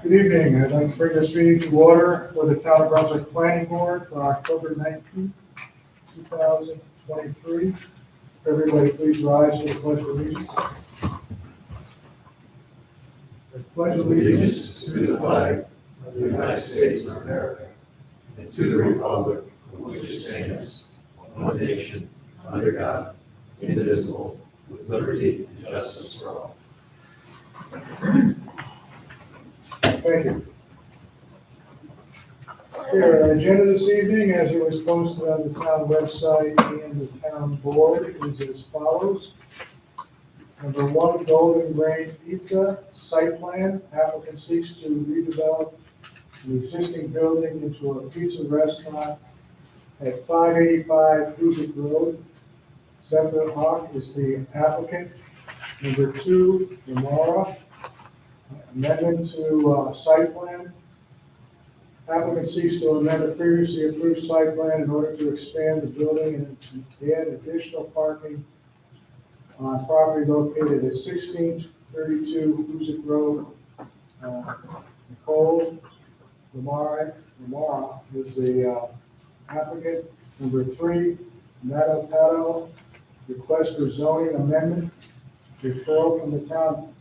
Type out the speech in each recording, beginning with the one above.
Good evening. I'd like to bring this meeting to order for the Town of Brunswick Planning Board for October 19th, 2023. Everybody please rise for the pledge of allegiance. I pledge Allegiance to the flag of the United States of America and to the republic for which it stands, one nation, under God, indivisible, with liberty and justice for all. Thank you. Here, our agenda this evening, as it was posted on the town website and the town board, is as follows. Number 1, Golden Grain Pizza site plan. Applicant seeks to redevelop an existing building into a pizza restaurant at 585 Hoosick Road. Zephyr Hawk is the applicant. Number 2, Lamara. Amendment to site plan. Applicant seeks to amend a previously approved site plan in order to expand the building and add additional parking on property located at 1632 Hoosick Road. Nicole Lamara is the applicant. Number 3, Nato Pato, request for zoning amendment, referral from the town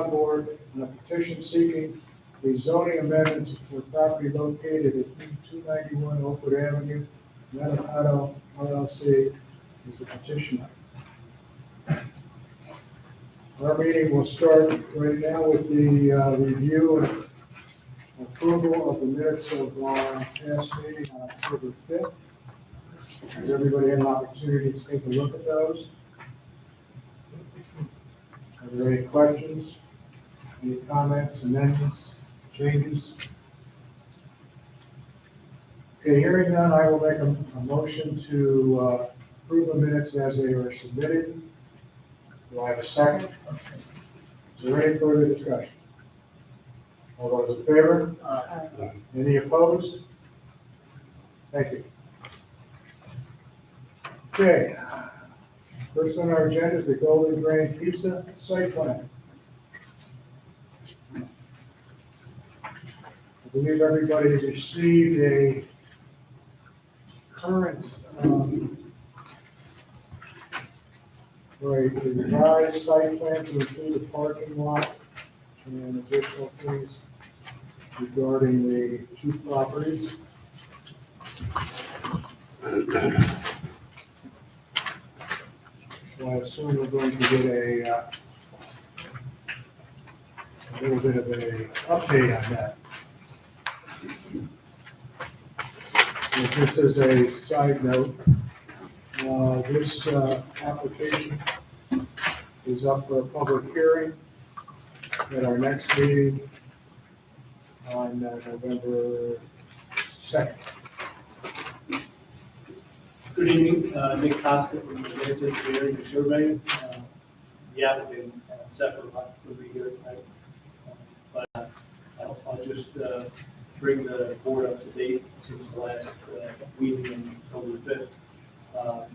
board on a petition seeking a zoning amendment for property located at 291 Oakwood Avenue. Nato LLC is the petitioner. Our meeting will start right now with the review and approval of the minutes of our past meeting on October 5th. Has everybody had an opportunity to take a look at those? Are there any questions, any comments, amendments, changes? Okay, hearing none, I will make a motion to approve the minutes as they were submitted. Do I have a second? Is there any further discussion? All those in favor? Aye. Any opposed? Thank you. Okay. First on our agenda is the Golden Grain Pizza site plan. I believe everybody received a current, a revised site plan to include the parking lot and additional things regarding the 2 properties. So I assume we're going to get a little bit of an update on that. And just as a side note, this application is up for a public hearing at our next meeting on November 2nd. Good evening, Nick Costa from the Advanced Engineering and Surveying. The applicant, Zephyr Hawk, will be here tonight. But I'll just bring the board up to date since the last meeting on October 5th.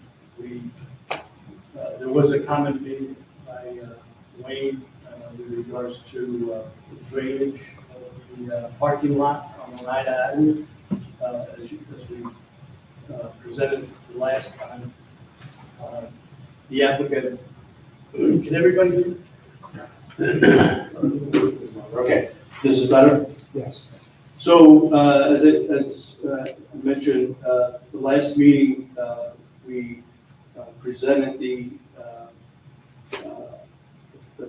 There was a comment made by Wayne with regards to the drainage of the parking lot on Oneida Avenue. As we presented the last time, the applicant, can everybody hear? Okay, this is better? Yes. So, as I mentioned, the last meeting, we presented the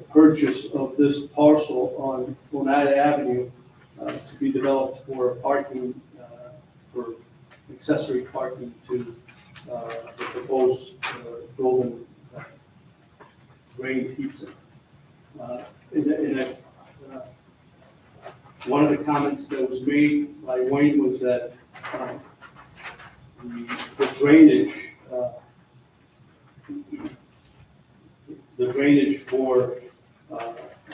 purchase of this parcel on Oneida Avenue to be developed for parking, for accessory parking to the proposed Golden Grain Pizza. One of the comments that was made by Wayne was that the drainage for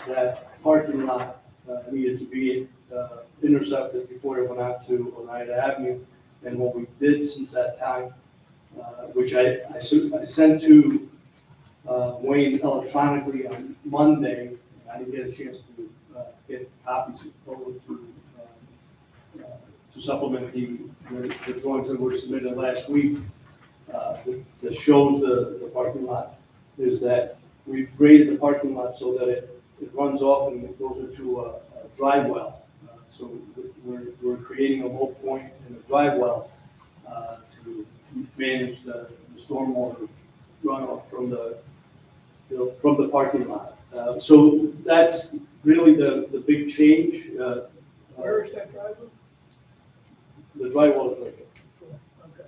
that parking lot needed to be intercepted before it went out to Oneida Avenue. And what we did since that time, which I sent to Wayne electronically on Monday. I didn't get a chance to get copies over to supplement the drawings that were submitted last week. That shows the parking lot, is that we've graded the parking lot so that it runs off and it goes into a dry well. So we're creating a low point in the dry well to manage the stormwater runoff from the parking lot. So that's really the big change. Where is that driveway? The dry well is right here. Okay.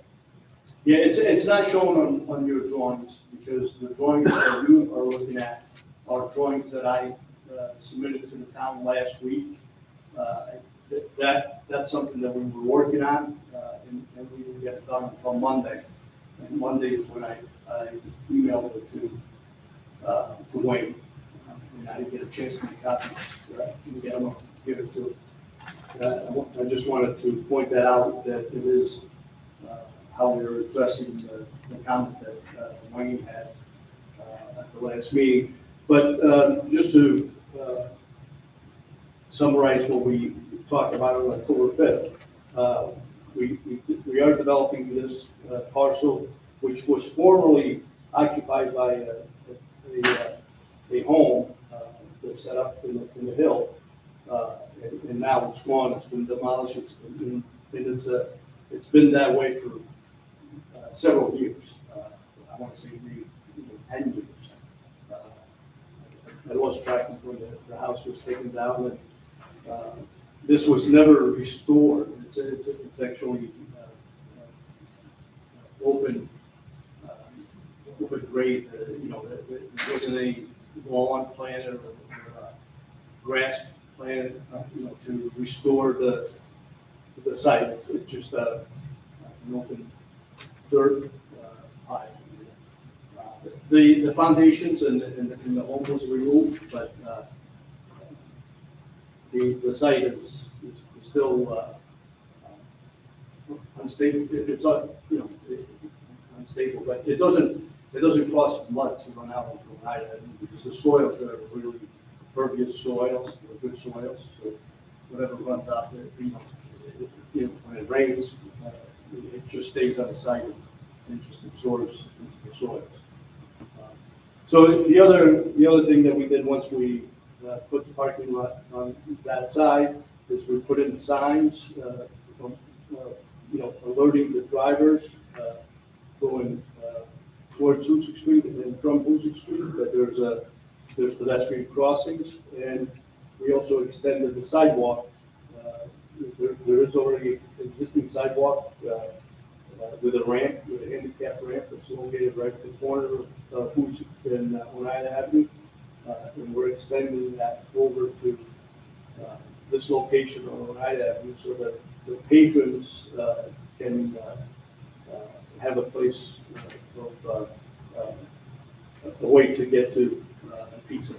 Yeah, it's not shown on your drawings, because the drawings that you are looking at are drawings that I submitted to the town last week. That's something that we were working on, and we didn't get it done until Monday. And Monday is when I emailed it to Wayne. And I didn't get a chance to make copies, and get them, give it to him. I just wanted to point that out, that it is how we're addressing the comment that Wayne had at the last meeting. But just to summarize what we talked about on October 5th, we are developing this parcel, which was formerly occupied by a home that's set up in the hill. And now it's gone, it's been demolished, it's been that way for several years. I want to say maybe 10 years. I lost track of when the house was taken down, and this was never restored. It's actually open grade. There wasn't any lawn planted or grass planted, to restore the site. It's just an open dirt pile. The foundations and the home was removed, but the site is still unstable. It's unstable, but it doesn't cost mud to run out into an island, because the soils are really pervious soils, they're good soils. So whatever runs out there, when it rains, it just stays on the site and just absorbs into the soils. So the other thing that we did once we put the parking lot on that side is we put in signs, alerting the drivers going towards Hoosick Street and from Hoosick Street that there's pedestrian crossings, and we also extended the sidewalk. There is already an existing sidewalk with a ramp, with a handicap ramp that's located right at the corner of Hoosick and Oneida Avenue, and we're extending that over to this location on Oneida Avenue so that the patrons can have a place of a way to get to a pizza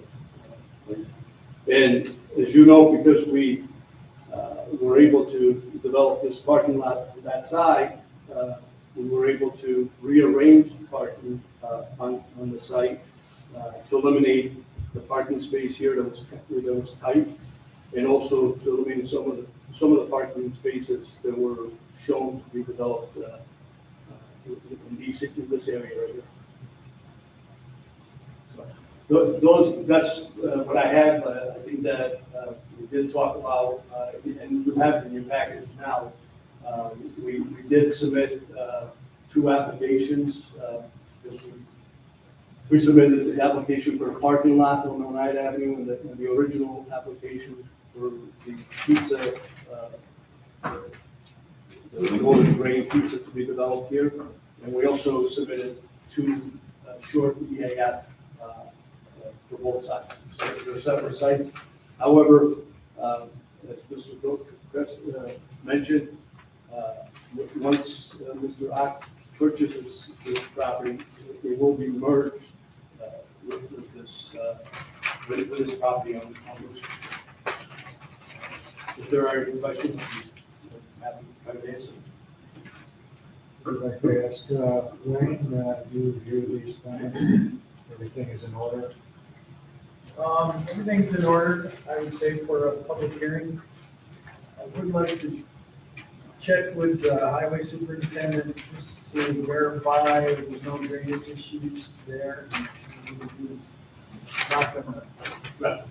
place. And as you know, because we were able to develop this parking lot to that side, we were able to rearrange the parking on the site to eliminate the parking space here that was tight, and also to eliminate some of the parking spaces that were shown to be developed in this area right here. That's what I have. I think that we did talk about, and you have it in your package now. We did submit 2 applications. We submitted the application for a parking lot on Oneida Avenue, and the original application for the pizza, the golden grain pizza to be developed here. And we also submitted 2 short EAF for both sites. So they're separate sites. However, as Mr. Chris mentioned, once Mr. Ock purchases this property, it will be merged with this property on Bruce Street. If there are any questions, I'm happy to try to answer. I'd like to ask Wayne, do you review these plans? Everything is in order? Everything's in order, I would say, for a public hearing. I would like to check with the highway superintendent just to verify there's no drainage issues there. Not gonna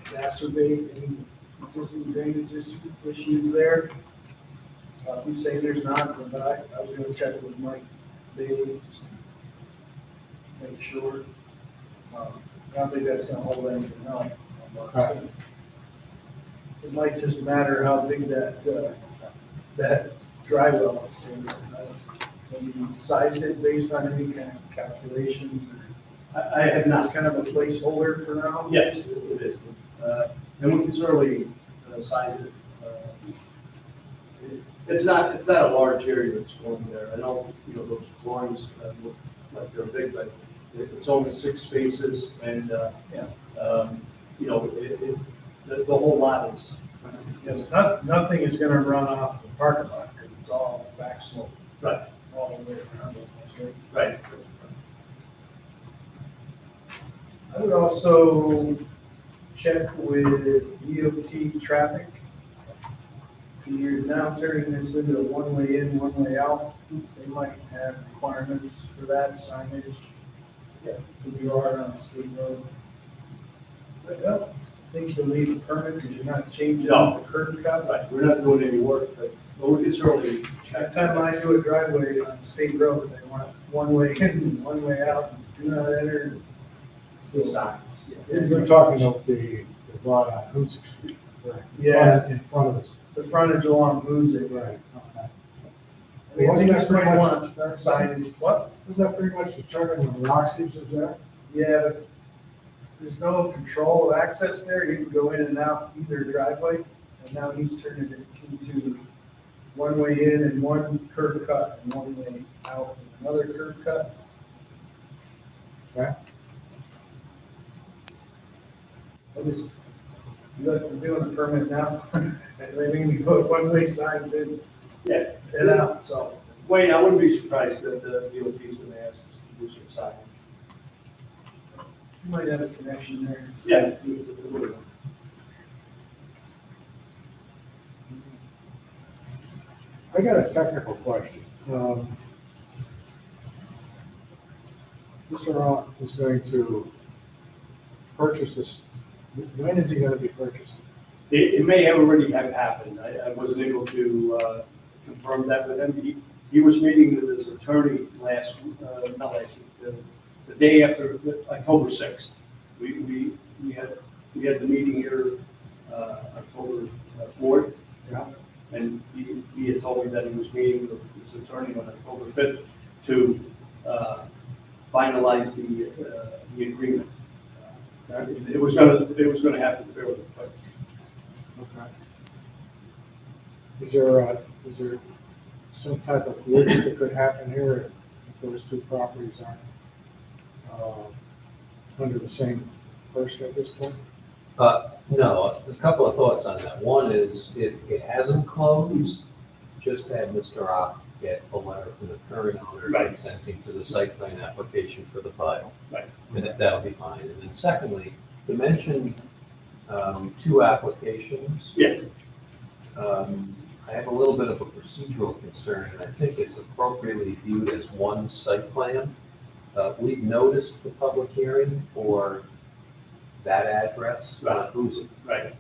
exacerbate any existing drainage issues there. We say there's not, but I was gonna check with Mike Bailey just to make sure. I don't think that's gonna hold anything up. Right. It might just matter how big that dry well is. Have you sized it based on any kind of calculations? I have not. It's kind of a placeholder for now? Yes, it is. And we can certainly size it. It's not a large area that's going there. I know, those drawings look like they're big, but it's only 6 spaces and, the whole lot is. Yes, nothing is gonna run off the parking lot, because it's all back slope. Right. All the way around, right? I would also check with DOT traffic. If you're now turning this into a one-way in, one-way out, they might have requirements for that signage. Yeah, if you are on a state road. But I don't think you'll need a permit because you're not changing the curb cut. Right, we're not doing any work, but we can certainly check. Every time I do a driveway on a state road, they want one way in and one way out, do not enter. So signs. You're talking about the lot on Hoosick Street, right? Yeah. In front of us. The frontage along Hoosick. Right, okay. I mean, I think it's pretty Wasn't much that signage. What? Doesn't that pretty much determine when the Roxy's is there? Yeah, but there's no control of access there. You can go in and out either driveway, and now he's turning it into one way in and one curb cut and one way out and another curb cut. Okay. I'm doing the permit now. And they mean we put one-way signs in. Yeah. And out, so. Wayne, I wouldn't be surprised that the DOT is gonna ask us to do some signage. You might have a connection there. Yeah. I got a technical question. Mr. Rock is going to purchase this. When is he going to be purchasing? It may have already have happened. I wasn't able to confirm that with him. He was meeting with his attorney not last week, the day after, October 6th. We had the meeting here October 4th. Yeah. And he had told me that he was meeting with his attorney on October 5th to finalize the agreement. It was gonna happen fairly quick. Okay. Is there some type of glitch that could happen here if those two properties aren't under the same person at this point? No, a couple of thoughts on that. One is it hasn't closed, just had Mr. Rock get a letter from the current owner consenting to the site plan application for the file. Right. And that'll be fine. And then secondly, to mention 2 applications. Yes. I have a little bit of a procedural concern, and I think it's appropriately viewed as one site plan. We've noticed the public hearing for that address on Hoosick. Right.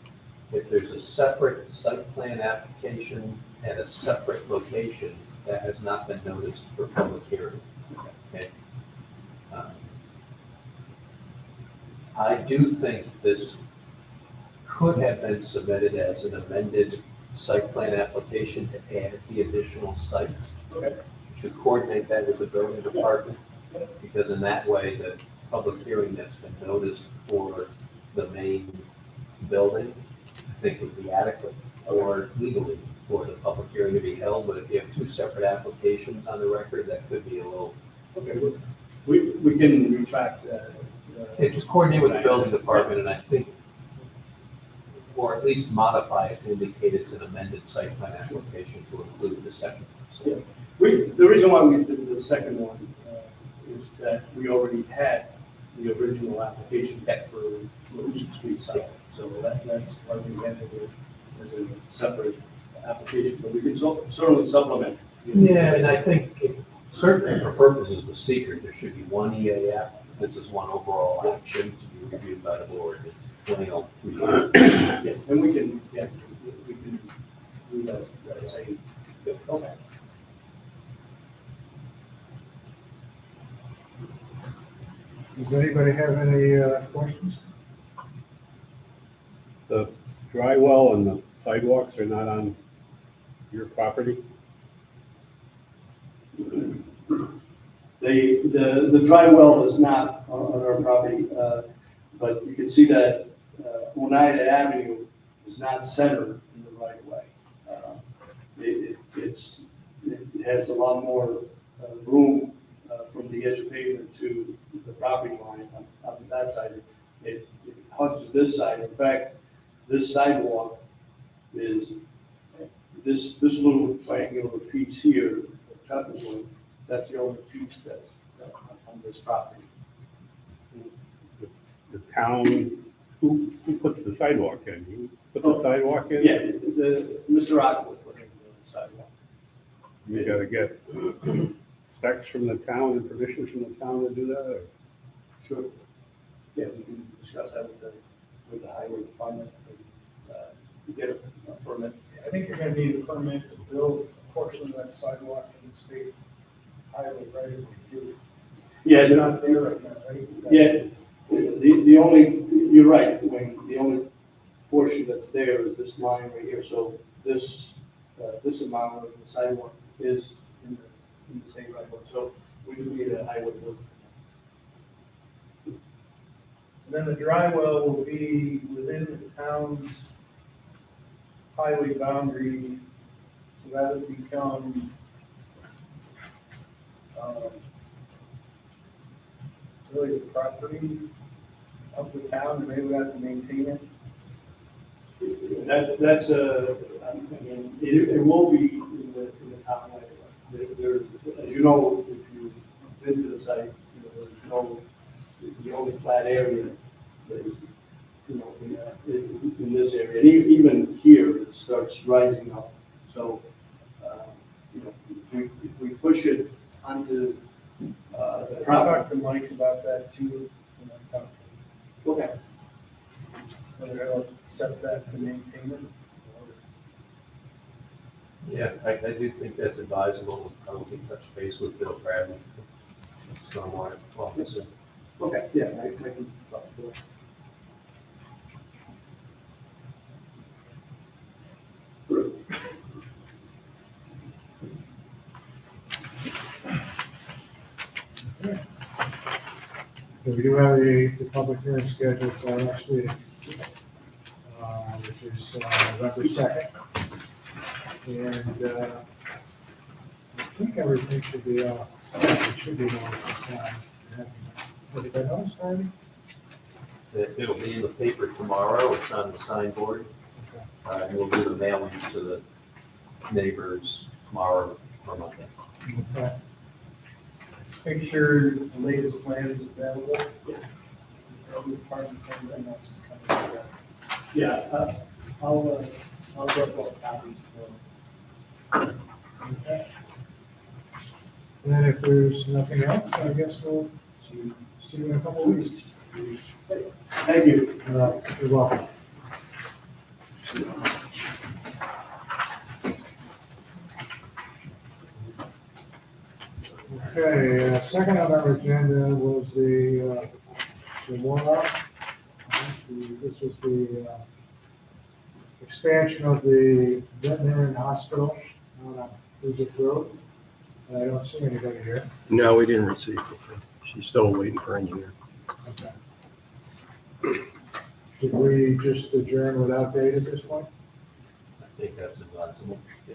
If there's a separate site plan application at a separate location, that has not been noticed for public hearing. Okay. I do think this could have been submitted as an amended site plan application to add the additional site. Okay. You should coordinate that with the building department, because in that way, the public hearing that's been noticed for the main building, I think would be adequate, or legally for the public hearing to be held. But if you have 2 separate applications on the record, that could be a little. Okay, we can retract that. Okay, just coordinate with the building department, and I think, or at least modify it to indicate it's an amended site plan application to include the second. So, yeah. The reason why we did the second one is that we already had the original application for the Hoosick Street site. So that's why we handled it as a separate application, but we can certainly supplement. Yeah, and I think certainly for purposes of secret, there should be one EAF. This is one overall action to be reviewed by the board. Yes, and we can do that same. Okay. Does anybody have any questions? The dry well and the sidewalks are not on your property? The dry well is not on our property, but you can see that Oneida Avenue is not centered in the right of way. It has a lot more room from the edge of pavement to the property line on that side. It hugs this side. In fact, this sidewalk is this little triangular piece here, the chopping board, that's the only piece that's on this property. The town, who puts the sidewalk in? You put the sidewalk in? Yeah, Mr. Rockwood put in the sidewalk. You gotta get specs from the town and permission from the town to do that, or? Sure. Yeah, we can discuss that with the highway department, to get a permit. I think you're gonna need a permit to build a portion of that sidewalk in the state highway right of way. Yeah, It's not there right now, right? yeah, the only, you're right, Wayne, the only portion that's there is this line right here, so this amount of the sidewalk is in the state right of way, so we do need a highway permit. And then the dry well will be within the town's highway boundary, so that would become, really the property of the town, and they would have to maintain it. That's I mean, it will be in the town right of way. There, as you know, if you've been to the site, there's the only flat area is, in this area. And even here, it starts rising up. So, if we push it onto the I property. talked to Mike about that too, when I talked to him, Okay. whether they'll accept that to maintain it. Yeah, I do think that's advisable. Probably touch base with Bill Bradley, stormwater officer. Okay, yeah, I can talk to it. Okay, we do have the public hearing scheduled for our next meeting, which is November 2nd. And I think everything should be, it should be noticed in time. Has it been noticed already? It'll be in the paper tomorrow. It's on the signboard. Okay. And we'll do the mailing to the neighbors tomorrow or Monday. Okay. Make sure the latest plan is available. Yeah. Every department can wants to come to that. Yeah, I'll drop off copies for Okay. And then if there's nothing else, I guess we'll see you in a couple of weeks. Thank you. You're welcome. Okay, second on our agenda was the warrant. This was the expansion of the veterinary hospital on Hoosick Road. I don't see anybody here. No, we didn't receive it. She's still waiting for engineer. Okay. Should we just adjourn without date at this point? I think that's advisable. Yeah.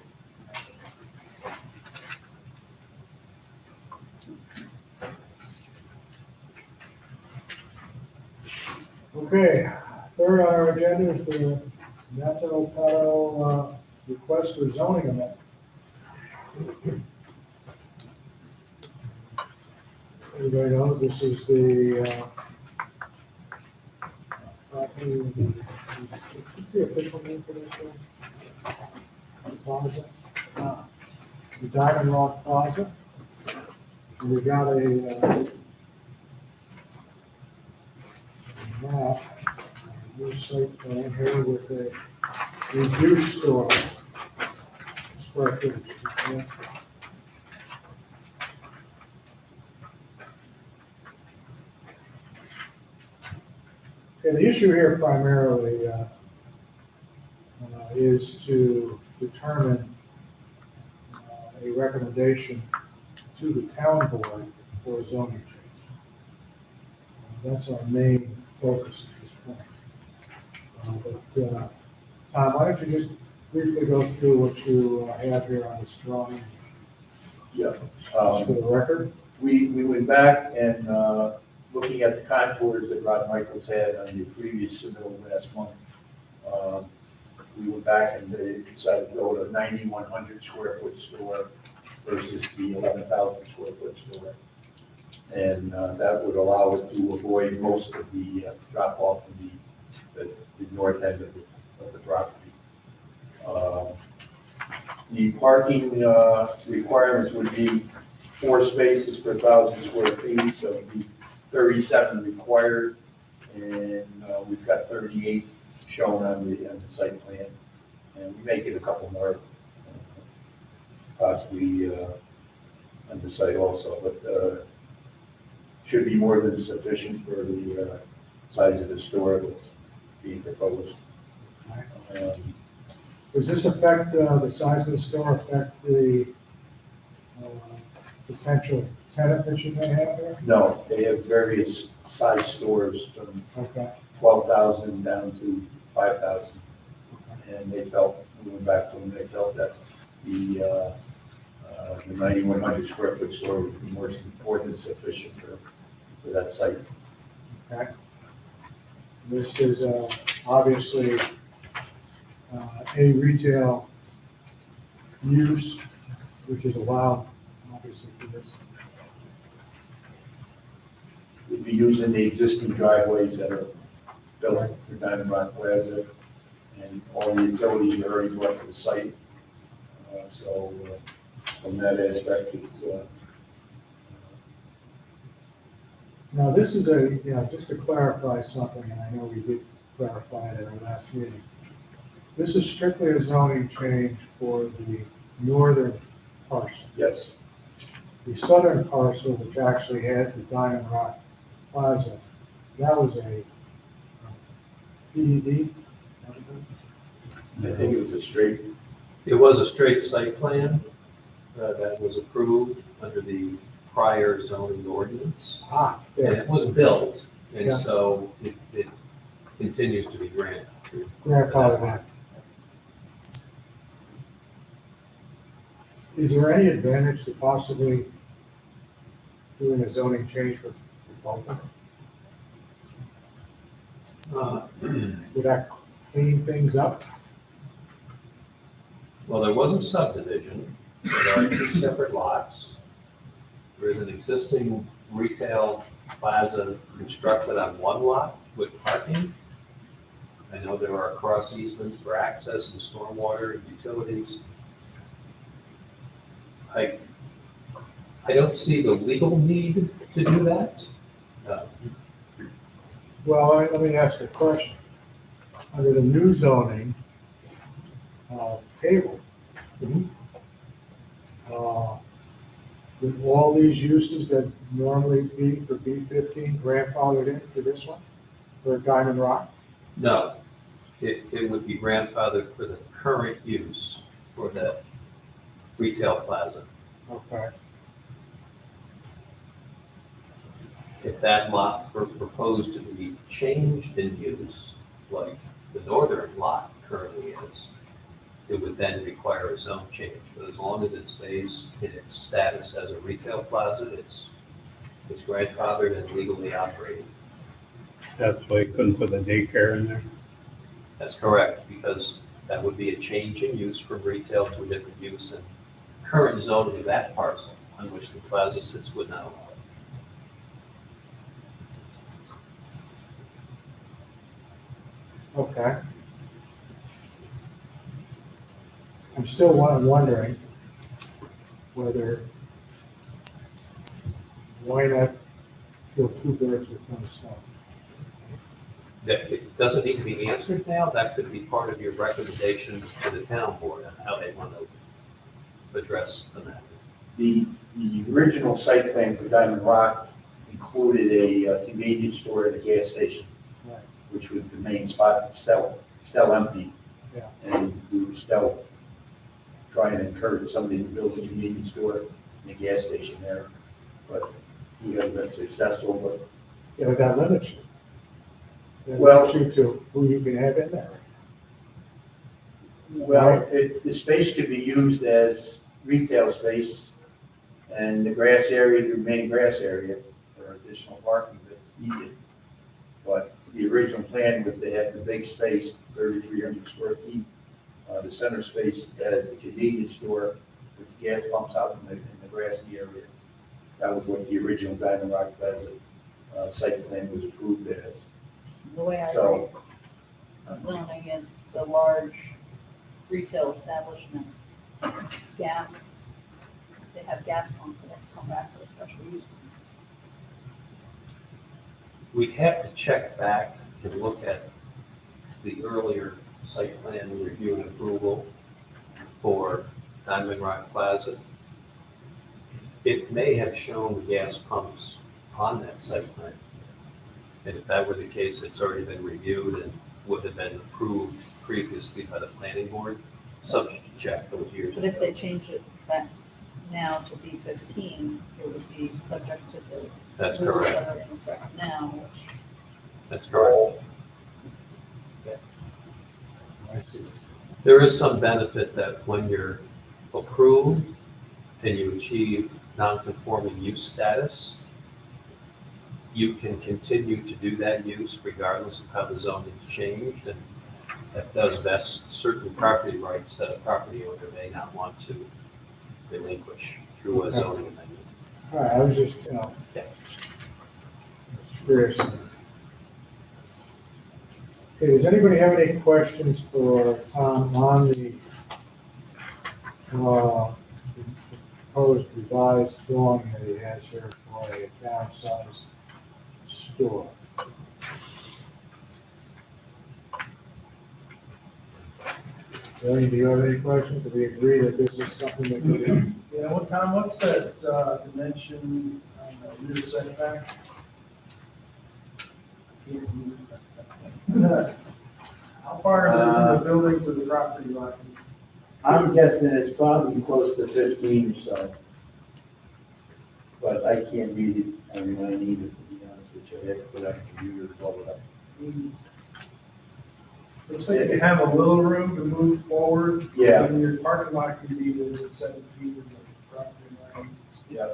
Okay, third on our agenda is the National Paddle request for zoning amendment. everybody knows, this is the, what's the official name for this one? Plaza? The Diamond Rock Plaza. And we got a map, a new site plan here with a reduced store. Square footage. Okay. Okay, the issue here primarily is to determine a recommendation to the town board for a zoning change. That's our main focus at this point. But Tom, why don't you just briefly go through what you have here on this drawing, Yeah. just for the record? We went back and, looking at the contours that Rod Michaels had on the previous submittal last month, we went back and they decided to go to a 9,100 square foot store versus the 11,000 square foot store. And that would allow it to avoid most of the drop off in the north end of the property. The parking requirements would be 4 spaces per 1,000 square feet, so it'd be 37 required, and we've got 38 shown on the site plan, and we may get a couple more possibly on the site also, but should be more than sufficient for the size of the store that's being proposed. Does this affect, the size of the store affect the potential tenant that you may have there? No, they have various size stores from Okay. 12,000 down to 5,000. And they felt, we went back to them, they felt that the 9,100 square foot store would be more than sufficient for that site. Okay. This is obviously a retail use, which is allowed, obviously, for this. We'd be using the existing driveways that are built for Diamond Rock Plaza, and all the utilities are already brought to the site. So from that aspect, it's Now, this is just to clarify something, and I know we did clarify it at our last meeting. This is strictly a zoning change for the northern parcel. yes, The southern parcel, which actually has the Diamond Rock Plaza, that was a PDD. I think it was a straight. It was a straight site plan that was approved under the prior zoning ordinance. Ah, And there, it was built, and Yeah. so it continues to be granted. grandfather back. Is there any advantage to possibly doing a zoning change for both of them? Would that clean things up? Well, there was a subdivision, so there are 2 separate lots. There is an existing retail plaza constructed on 1 lot with parking. I know there are cross easements for access and stormwater and utilities. I don't see the legal need to do that. Well, let me ask a question. Under the new zoning table, Mhm. would all these uses that normally be for B15 grandfathered in for this one, for Diamond Rock? No, it would be grandfathered for the current use for the retail plaza. Okay. If that lot were proposed to be changed in use, like the northern lot currently is, it would then require a zone change. But as long as it stays in its status as a retail plaza, it's grandfathered and legally operating. That's why you couldn't put the daycare in there. That's correct, because that would be a change in use from retail to a different use, and current zoning of that parcel on which the plaza sits would not allow it. Okay. I'm still wondering whether, why not kill two birds with one stone? That it doesn't need to be answered now, that could be part of your recommendations to the town board on how they want to address the matter. The original site plan for Diamond Rock included a convenience store and a gas station, Right. which was the main spot that's still empty. Yeah. And we were still trying to encourage somebody to build a convenience store and a gas station there. But we haven't been successful, but Yeah, but that limits you. That Well- limits you to who you can have in there. the space could be used as retail space and the grass area, the remaining grass area for additional parking that's needed. But the original plan was to have the big space, 3,300 square feet, the center space as the convenience store with the gas pumps out in the grassy area. That was what the original Diamond Rock Plaza site plan was approved as. The way I So- read zoning in the large retail establishment, gas, they have gas pumps that have to come back for a special use. We'd have to check back and look at the earlier site plan review and approval for Diamond Rock Plaza. It may have shown gas pumps on that site plan. And if that were the case, it's already been reviewed and would have been approved previously by the planning board, subject to check those years But if they ago. change it back now to B15, it would be subject to the That's rules correct. that are in effect now, which That's correct. I see. There is some benefit that when you're approved and you achieve non-conforming use status, you can continue to do that use regardless of how the zoning is changed, and that does vest certain property rights that a property owner may not want to relinquish through a zoning amendment. All right, I was just, curious. Okay, does anybody have any questions for Tom on the proposed revised drawing that he has here for a downsized store? Billy, do you have any questions? Do we agree that this is something that we can? Yeah, well, Tom, what's that dimension on the rear setback? How far is it from the building to the property line? I'm guessing it's probably close to 15 or so. But I can't read it, I mean, I need it, to be honest with you, I have to put it on the computer to pull it up. Looks like you have a little room to move forward. Yeah. And your parking lot can be within 7 feet of the property line. Yeah.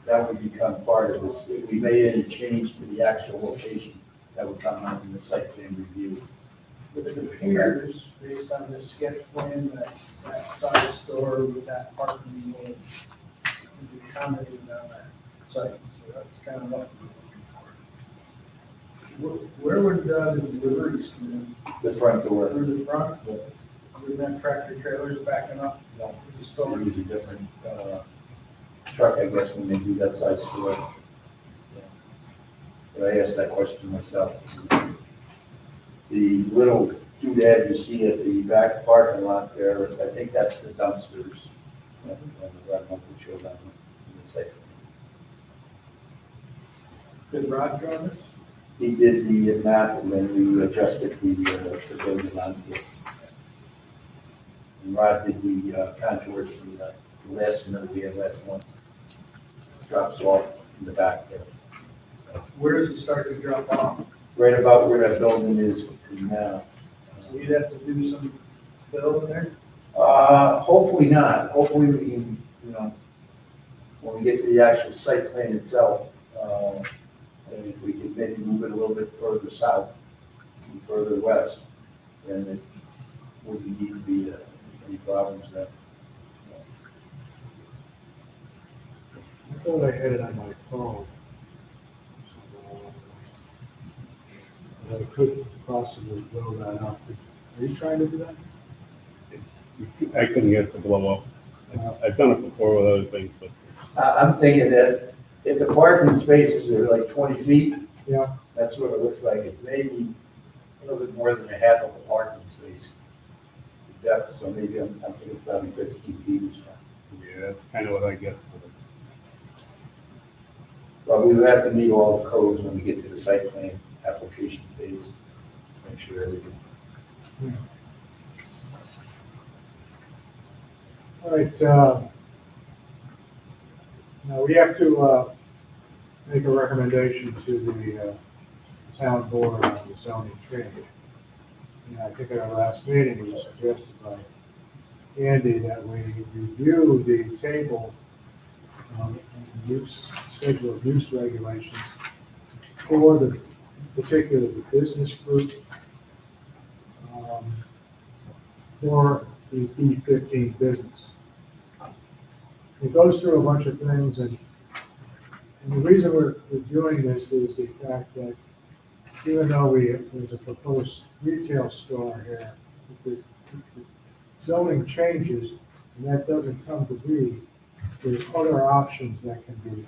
That would become part of this, if we made any change to the actual location, that would come out in the site plan review. But it appears, based on the sketch plan, that that size store with that parking will be accommodated on that site. So that's kind of up. Where would the deliveries come in? The front door, Through the front? Wouldn't have tractor trailers backing up to the they store? use a different truck, I guess, when they do that size store. Yeah. But I asked that question myself. The little doodad you see at the back parking lot there, I think that's the dumpsters. And the red one will show down in the site. Did Rod draw this? He did the map and then we adjusted the building onto it. And Rod did the contours from the last middle we had last month. Drops off in the back there. Where does it start to drop off? Right about where that building is now. So you'd have to do some fill in there? Hopefully not. Hopefully we can, when we get to the actual site plan itself, and if we can maybe move it a little bit further south and further west, then it wouldn't need to be any problems there. I thought I had it on my phone. I possibly blow that up. Are you trying to do that? I couldn't get it to blow up. I've done it before with other things, but I'm thinking that if the parking spaces are like 20 feet, Yeah, that's what it looks like. It's maybe a little bit more than a half of a parking space. Depth, so maybe I'm thinking probably 15 feet or so. yeah, that's kind of what I guessed. But we would have to meet all the codes when we get to the site plan application phase. Make sure everything. all right, now we have to, make a recommendation to the, town board on the zoning change. And I think at our last meeting, it was suggested by Andy that we review the table, use, schedule of use regulations for the, particularly the business group, for the B15 business. It goes through a bunch of things, and the reason we're doing this is the fact that even though there's a proposed retail store here, if the zoning changes and that doesn't come to be, there's other options that can be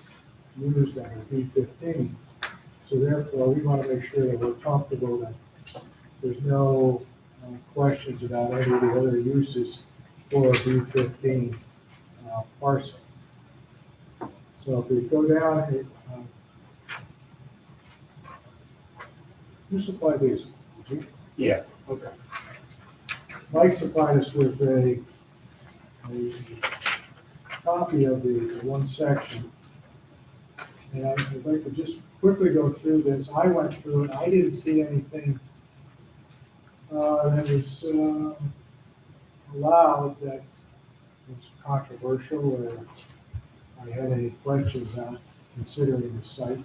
used under B15. So therefore, we want to make sure that we're comfortable that there's no questions about any of the other uses for a B15 parcel. So if we go down, who supplied these? Did you? Yeah. Okay. Mike supplied us with a copy of the one section. And I'd like to just quickly go through this. I went through it. I didn't see anything that was allowed that was controversial or I had any questions on considering the site.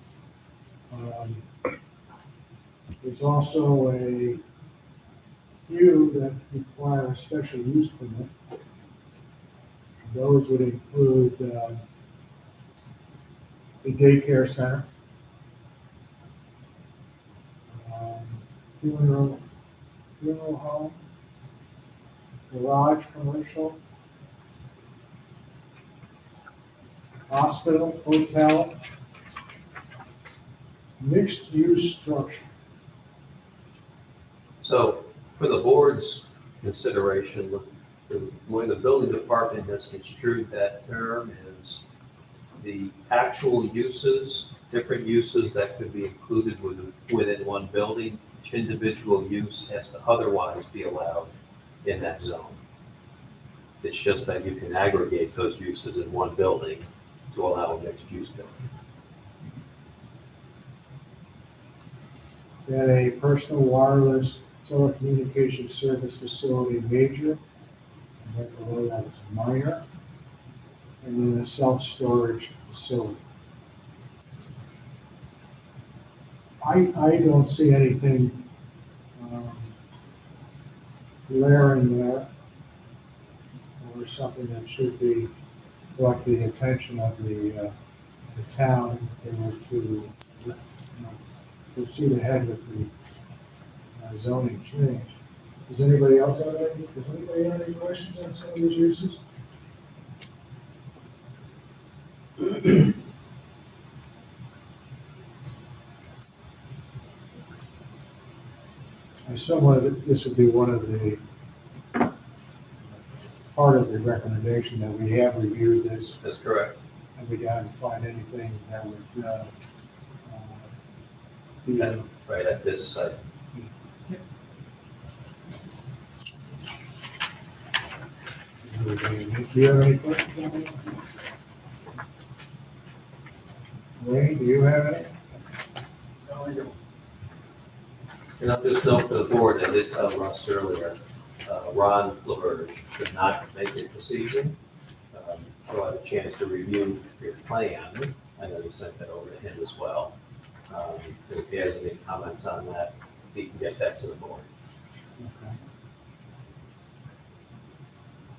There's also a few that require a special use permit. Those would include the daycare center, funeral home, garage commercial, hospital, hotel, mixed-use structure. So for the board's consideration, the way the building department has construed that term is the actual uses, different uses that could be included within one building. Each individual use has to otherwise be allowed in that zone. It's just that you can aggregate those uses in one building to allow a mixed use building. Then a personal wireless telecommunications service facility major, and right below that is minor, and then a self-storage facility. I don't see anything glaring there or something that should be brought to the attention of the town if they were to proceed ahead with the zoning change. Does anybody else have any questions on some of these uses? I assume this would be one of the part of the recommendation that we have reviewed this That's correct. and we didn't find anything that would be Right at this site. Do you have any questions on that? Wayne, do you have any? And I'll just note for the board, I did tell Russ earlier, Ron LaBerge could not make it this evening. So I had a chance to review your plan. I know you sent that over to him as well. If he has any comments on that, he can get that to the board. Okay.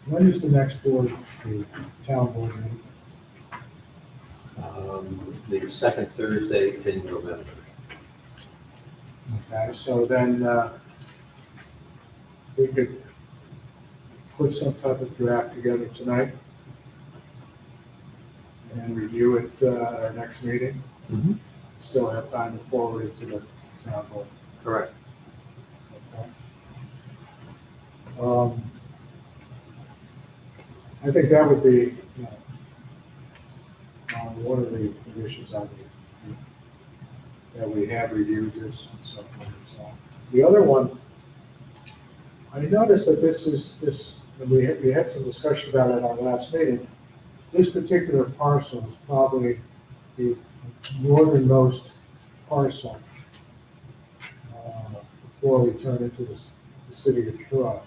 When is the next board, the town board meeting? The second Thursday in November. Okay, so then, we could put some type of draft together tonight and review it, at our next meeting. Mhm. Still have time to forward it to the town board. Correct. Okay. I think that would be, one of the conditions on that we have reviewed this and so forth and so on. The other one, I noticed that and we had some discussion about it at our last meeting. This particular parcel is probably the northernmost parcel before we turn into the city of Troy.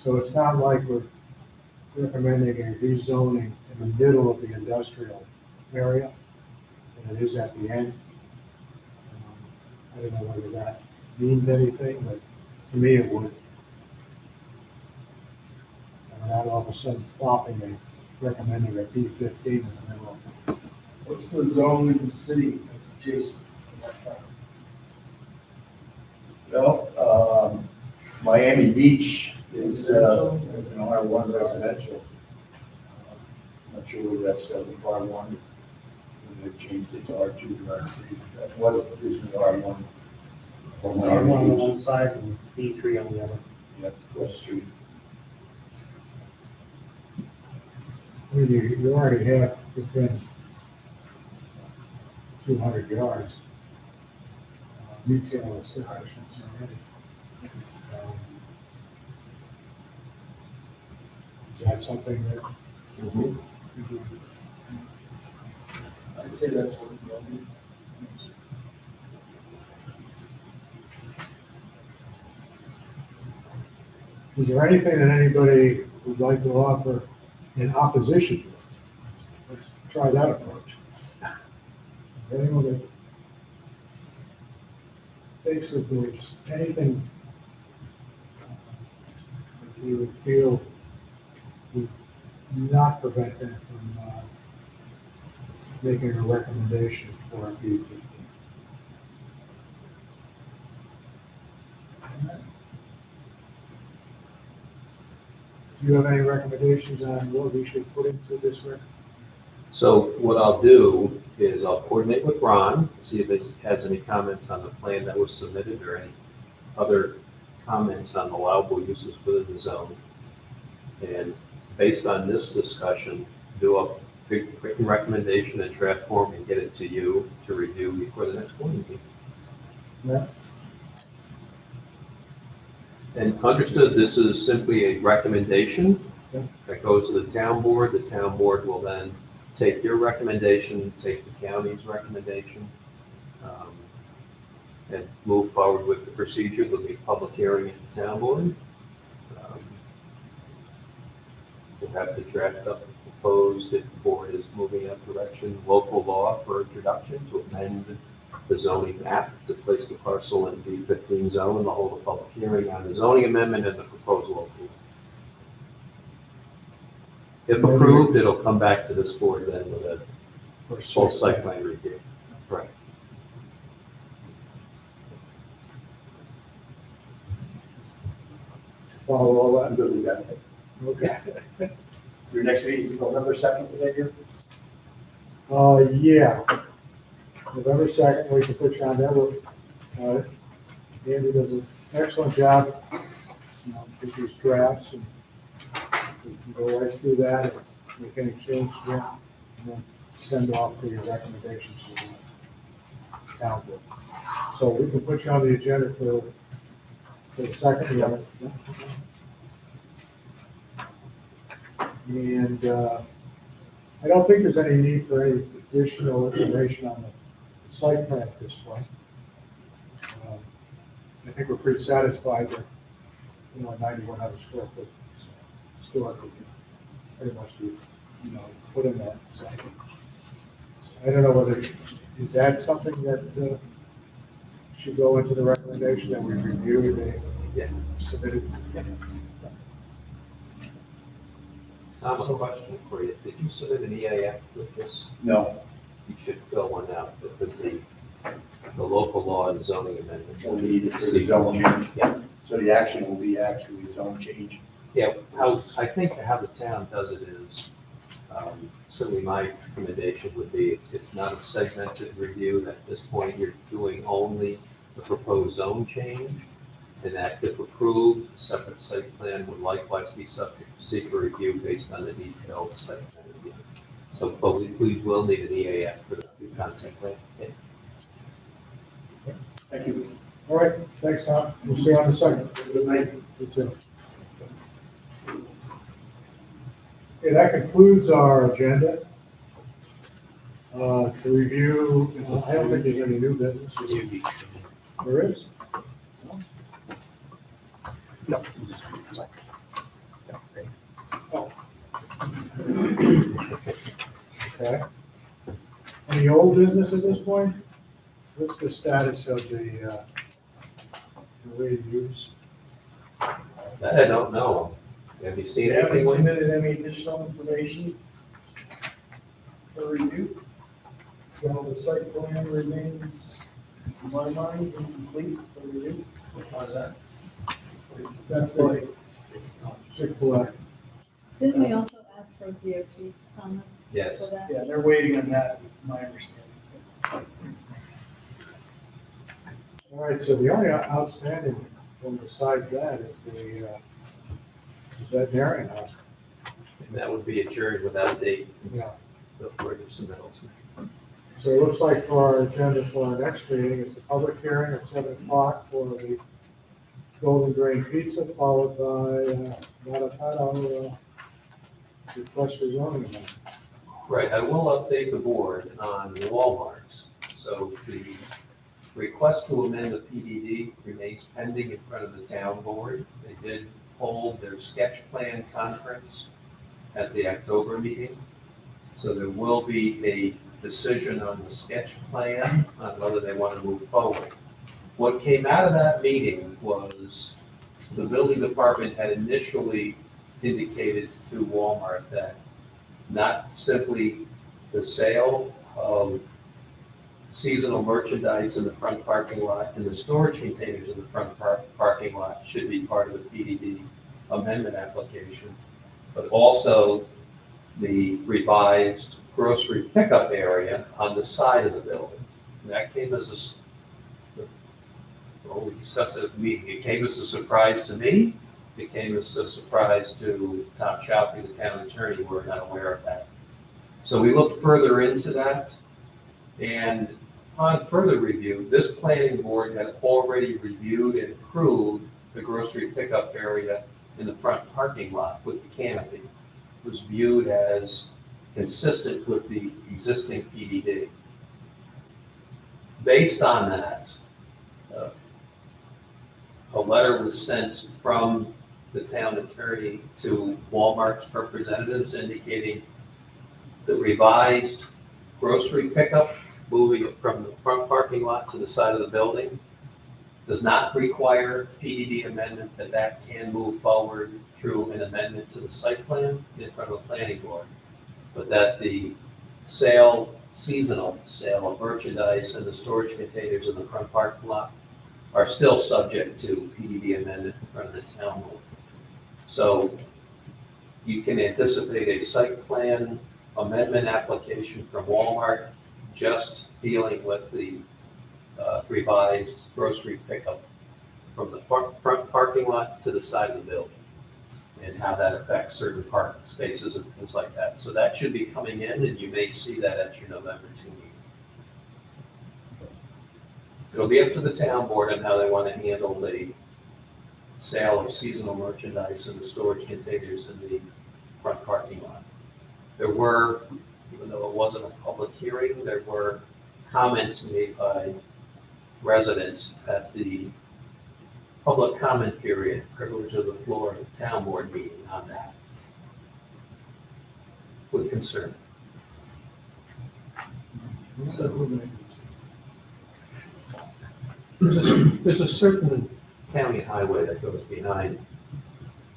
So it's not like we're recommending a rezoning in the middle of the industrial area, and it is at the end. I don't know whether that means anything, but to me it would. And not all of a sudden plopping recommending a B15 in the middle. What's the zone in the city that's adjacent to that property? Well, Miami Beach is an R1 residential. I'm not sure whether that's still in R1. They've changed it to R2 or R3. That was originally R1. For It's Miami R1 on Beach. one side and B3 on the other. Yeah, across the street. I mean, you already have within 200 yards retail establishments already. Is that something that? Mhm. I'd say that's what we'll do. Is there anything that anybody would like to offer in opposition to it? Let's try that approach. Anyone that thinks that there's anything that you would feel would not prevent them from making a recommendation for a B15? Do you have any recommendations on what we should put into this record? So what I'll do is I'll coordinate with Ron, see if he has any comments on the plan that was submitted or any other comments on allowable uses within the zone. And based on this discussion, do a written recommendation in draft form and get it to you to review before the next board meeting. Yeah. And understood, this is simply a recommendation Yeah. that goes to the town board. The town board will then take your recommendation, take the county's recommendation, and move forward with the procedure. There'll be a public hearing at the town board. We'll have to draft up the proposed, if the board is moving in that direction, local law for introduction to amend the zoning map to place the parcel in the B15 zone, and we'll hold a public hearing on the zoning amendment and the proposal approval. If approved, it'll come back to this board then with a For full site plan review. Right. Follow all I'm that? good with that. Okay. Your next meeting is November 2nd today, here? Yeah. November 2nd, we can put you on there. Andy does an excellent job, with these drafts, and we can go right through that and make any changes there, and then send off for your recommendations to the town board. So we can put you on the agenda for the second. And I don't think there's any need for any additional information on the site plan at this point. I think we're pretty satisfied that, a 9,100 square foot store could pretty much be, put in that site. So I don't know whether, is that something that should go into the recommendation that we review, they submitted? Tom, a question for you. Did you submit an EAF with this? No. You should fill one out because the the local law and zoning amendment. Will be for the zone change. Yeah. So the action will be actually a zone change. Yeah, I think how the town does it is, certainly my recommendation would be, it's not a segmented review. At this point, you're doing only the proposed zone change. And that if approved, a separate site plan would likewise be subject to secret review based on the detailed site plan review. So, but we will need an EAF for the new concept plan. Yeah. Thank you. All right, thanks, Tom. We'll see you on the second. Good night. You too. Okay, that concludes our agenda. To review, I don't think there's any new business. There is? No. Okay. Any old business at this point? What's the status of the use? That I don't know. Have you seen They haven't anything? Wayne? submitted any additional information for review. So the site plan remains, in my mind, incomplete for review. How's that? That's the Chick-fil-A. Didn't we also ask for DOT comments Yes. for that? Yeah, they're waiting on that, is my understanding. All right, so the only outstanding one besides that is the veterinarian hospital. And that would be adjourned without date Yeah. before the submittals. So it looks like for our agenda for our next meeting, it's a public hearing at 7:00 for the Golden Grain Pizza, followed by Matatano request for zoning amendment. Right, I will update the board on Walmart. So the request to amend the PDD remains pending in front of the town board. They did hold their sketch plan conference at the October meeting. So there will be a decision on the sketch plan on whether they want to move forward. What came out of that meeting was the building department had initially indicated to Walmart that not simply the sale of seasonal merchandise in the front parking lot and the storage containers in the front parking lot should be part of the PDD amendment application, but also the revised grocery pickup area on the side of the building. And that came as well, we discussed it at the meeting. It came as a surprise to me. It came as a surprise to Tom Chaffee, the town attorney. We're not aware of that. So we looked further into that, and upon further review, this planning board had already reviewed and approved the grocery pickup area in the front parking lot with the canopy. It was viewed as consistent with the existing PDD. Based on that, a letter was sent from the town attorney to Walmart's representatives indicating the revised grocery pickup, moving it from the front parking lot to the side of the building, does not require PDD amendment, that can move forward through an amendment to the site plan in front of the planning board, but that the seasonal sale of merchandise and the storage containers in the front parking lot are still subject to PDD amendment in front of the town board. So you can anticipate a site plan amendment application from Walmart just dealing with the revised grocery pickup from the front parking lot to the side of the building and how that affects certain parking spaces and things like that. So that should be coming in, and you may see that at your November 2 meeting. It'll be up to the town board on how they want to handle the sale of seasonal merchandise and the storage containers in the front parking lot. There were, even though it wasn't a public hearing, there were comments made by residents at the public comment period, privilege of the floor of the town board meeting on that with concern. There's a certain county highway that goes behind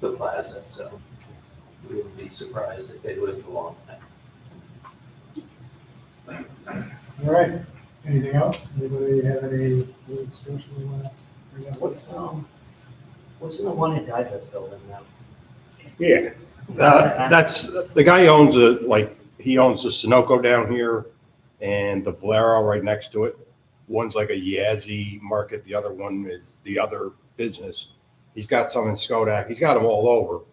the plaza, so we would be surprised if they lived along that. All right, Anything else? Anybody have any discussion they want to bring up? What's in the one at Digest building now? Yeah, That's, the guy owns he owns the Sunoco down here and the Valero right next to it. One's like a Yazzie market, the other one is the other business. He's got some in Skodak, he's got them all over.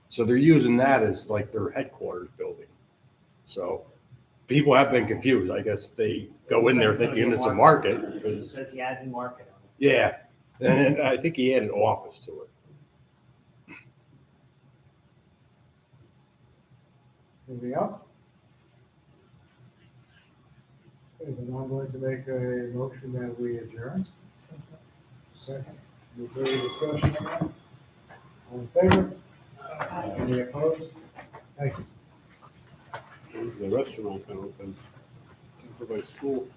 So they're using that as like their headquarters building. So people have been confused. I guess they go in there thinking it's a market. It 'Cause- says Yazzie Market on it. Yeah, and I think he had an office to it. Anything else? Okay, then I'm going to make a motion that we adjourn. Second. Any further discussion on that? All in favor? Any opposed? Thank you. the restaurant can open. Everybody's school.